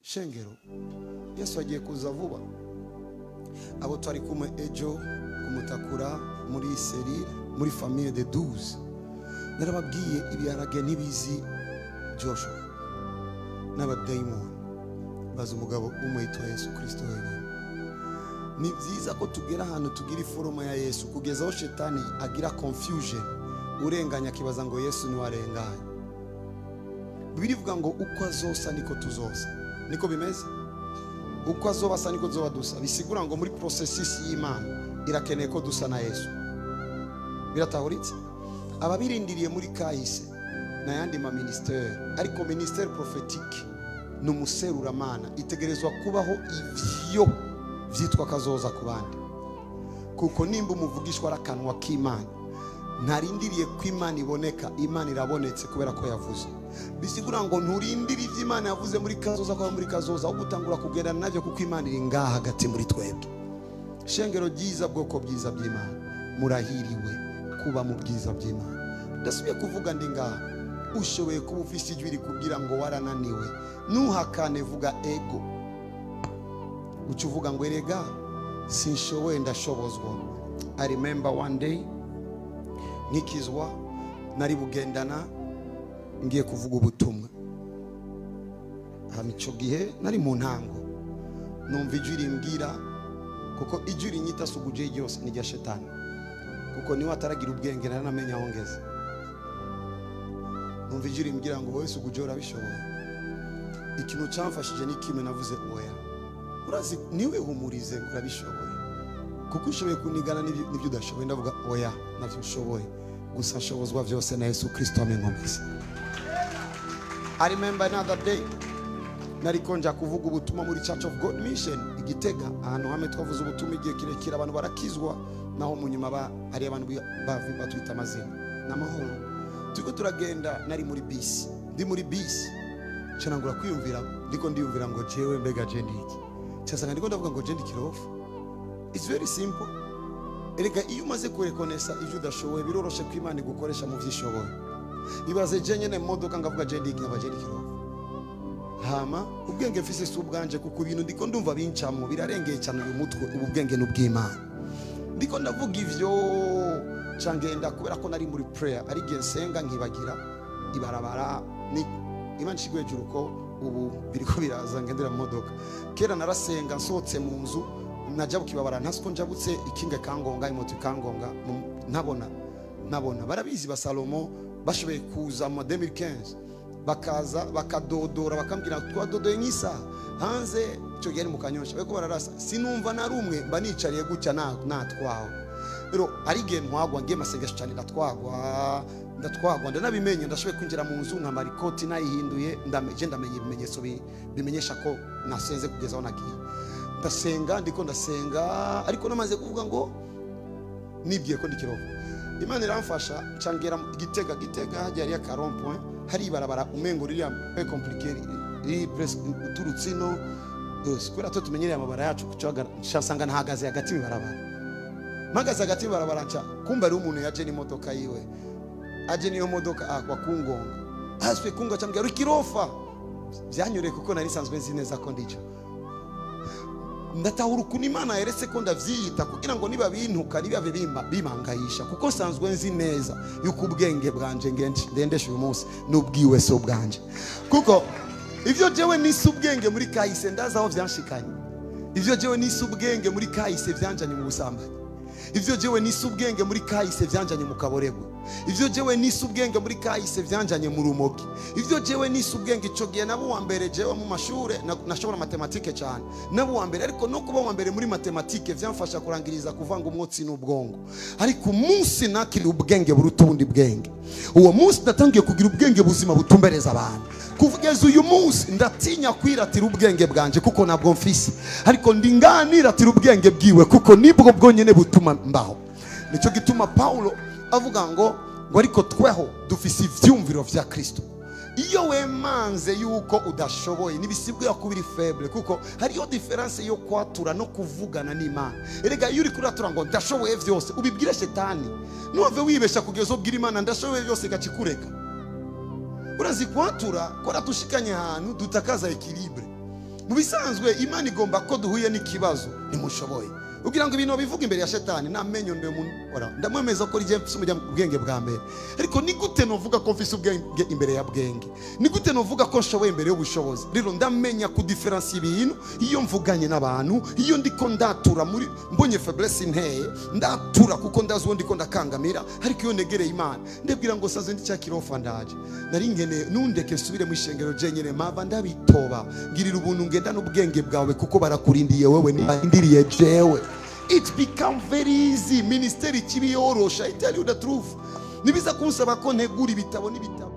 shengero Yesu agiye kuza vuba. Abo twari kumwe ejo kumutakura muri seri muri famille de 12 narababwiye ibiharage nibizi Joshua n'abadayimoni baza umugabo umwe yitwa Yesu Kristo wenyine. Ni byiza ko tugera ahantu tugira iforoma ya Yesu kugeza aho shetani agira confusion urenganya kibaza ngo Yesu ni warenganya. Bibiri vuga ngo uko azosa niko tuzosa. Niko bimeze? Uko azobasa niko tuzoba dusa. Bisigura ngo muri processes y'Imana irakeneye ko dusa na Yesu. Biratahuritse? Ababirindiriye muri kahise na yandi ma ministère, ariko ministère prophétique n'umuseruramana itegerezwa kubaho ivyo vyitwa kazoza ku bandi. Kuko nimba umuvugishwa arakanwa k'Imana ntarindiriye ko Imana iboneka, Imana irabonetse kubera ko yavuze. Bisigura ngo nturindire ivyo Imana yavuze muri kazoza kwa muri kazoza ugutangura kugenda navyo kuko Imana iri ngaha hagati muri twebwe. Shengero ryiza bwoko bwiza by'Imana, murahiriwe kuba mu bwiza by'Imana. Ndasubiye kuvuga ndi ngaha, ushoboye kuba ufise ijwi rikubwira ngo warananiwe, nuhakane vuga ego. Ucuvuga ngo erega sinshoboye ndashobozwa. I remember one day nikizwa nari bugendana ngiye kuvuga ubutumwa. Hamico gihe nari mu ntango numva ijwi rimbwira, kuko ijwi rinyita suguje ryose ni rya shetani, kuko niwe ataragira ubwenge naramenya aho ngeze. Numva ijwi rimbwira ngo wowe suguje urabishoboye. Ikintu cyamfashije ni kimwe navuze oya. Urazi niwe humurize urabishoboye, kuko ushoboye kunigana n'ibyo udashoboye. Ndavuga oya navyo ushoboye, gusa nshobozwa byose na Yesu Kristo amenkomeza. I remember another day nari konja kuvuga ubutumwa muri Church of God Mission Igitega, ahantu hamwe twavuze ubutumwa igihe kirekire abantu barakizwa, naho mu nyuma hari abantu bavuga twita amazina n'amahoro. Tuko turagenda nari muri bisi, ndi muri bisi cyanangura kwiyumvira, ndiko ndiyumvira ngo jewe mbega je ndiki cyasanga ndiko ndavuga ngo je ndikirofu. It's very simple. Erega iyo umaze kurekonesa ivyo udashoboye biroroshe ko Imana igukoresha mu vyishoboye. Ibaze je nyene modoka ngavuga je ndiki abaje ndikirofu. Hama ubwenge mfise si ubwanje, kuko ibintu ndiko ndumva bincamo birarengeye cyane uyu mutwe. Ubu bwenge n'ubw'Imana. Ndiko ndavuga ivyo cangenda kubera ko nari muri prayer, ari gihe nsenga nkibagira ibarabara ni Imana ishigwe hejuru ko ubu biriko biraza ngendera mu modoka. Kera narasenga nsohotse mu nzu najya bukibabara ntasiko njabutse ikinga kangonga imoto kangonga nabona barabizi ba Salomo bashoboye kuza mu 2015 bakaza bakadodora bakambwira twadodoye nk'isa hanze cyo gihe mu Kanyosha beko bararasa sinumva na rumwe mba nicariye gutya natwaho. Rero ari gihe ntwagwa ngiye masengesho cyane ndatwagwa ndanabimenye, ndashoboye kwinjira mu nzu nka marikoti nayihinduye ndamenye ibimenyetso bimenyesha ko nasenze kugeza aho nagiye. Ndasenga ndiko ndasenga, ariko namaze kuvuga ngo nibwiye ko ndikiroho. Imana iramfasha cangera Gitega hajya ya 40 point hari ibarabara umengo ririya pe compliqué iri presque uturutsino sikora to tumenyereye amabara yacu kucagara nsanga ntahagaze hagati ibarabara. Mpagaze hagati ibarabara nca kumba ari umuntu yaje ni modoka yiwe, aje niyo modoka akwa kungonga aswe kunga cambwira rukirofa. Byanyure kuko nari sanzwe nzi neza ko ndico ndatahura ukuntu Imana yeretse ko ndavyita kugira ngo niba bintuka nibave bimangayisha, kuko sanzwe nzi neza yuko ubwenge bwanje ndendesha uyu munsi n'ubwiwe so bwanje. Kuko ivyo jewe nisi ubwenge muri kahise ndaza aho vyanshikanye, ivyo jewe nisi ubwenge muri kahise vyanjanye mu busambanyi, ivyo jewe nisi ubwenge muri kahise vyanjanye mu kaboregwe, ivyo jewe nisi ubwenge muri kahise vyanjanye mu rumogi, ivyo jewe nisi ubwenge ico gihe nabo wa mbere jewe mu mashure nashobora matematike cyane nabo wa mbere, ariko no kuba wa mbere muri matematike vyamfasha kurangiriza kuvanga umwotsi n'ubwongo. Ariko umunsi nakiri ubwenge buruta ubundi bwenge, uwo munsi natangiye kugira ubwenge buzima butumbereza abantu. Kuvugeza uyu munsi ndatinya kwiratira ubwenge bwanje kuko nabwo mfise, ariko ndinganiratira ubwenge bwiwe kuko nibwo bwonyene butuma mbaho. Nico gituma Paulo avuga ngo ariko tweho dufise ivyumviro vya Kristo. Iyo wemanze yuko udashoboye nibisibwe yakubiri faible, kuko hariyo difference yo kwatura no kuvugana n'Imana. Erega iyo uri kuratura ngo ndashoboye vyose ubibwire shetani, nuve wibesha kugeza ubwira Imana ndashoboye byose gacikureka. Urazi kwatura kora tushikanye ahantu dutakaza equilibre. mu bisanzwe Imana igomba ko duhuye n'ikibazo ntimushoboye ugira ngo ibintu bivuga imbere ya shetani namenyo nde umuntu ora ndamwemeza ko rije mfite ubwenge bwa mbere ariko ni gute novuga ko mfise ubwenge imbere ya bwenge ni gute novuga ko nshoboye imbere y'ubushobozi rero ndamenya ku difference ibintu iyo mvuganye n'abantu iyo ndiko ndatura muri mbonye faiblesse inteye ndatura kuko ndazi uwo ndiko ndakangamira ariko iyo negereye Imana ndebwira ngo saze ndi cyakirofa ndaje nari ngene nundeke nsubire mu ishengero jenyene maba ndabitoba ngirira ubuntu ngenda n'ubwenge bwawe kuko barakurindiye wewe ndiriye jewe. It become very easy. Ministeri kibi yorosha. I tell you the truth. Nibiza kunsaba ko ntegura ibitabo n'ibitabo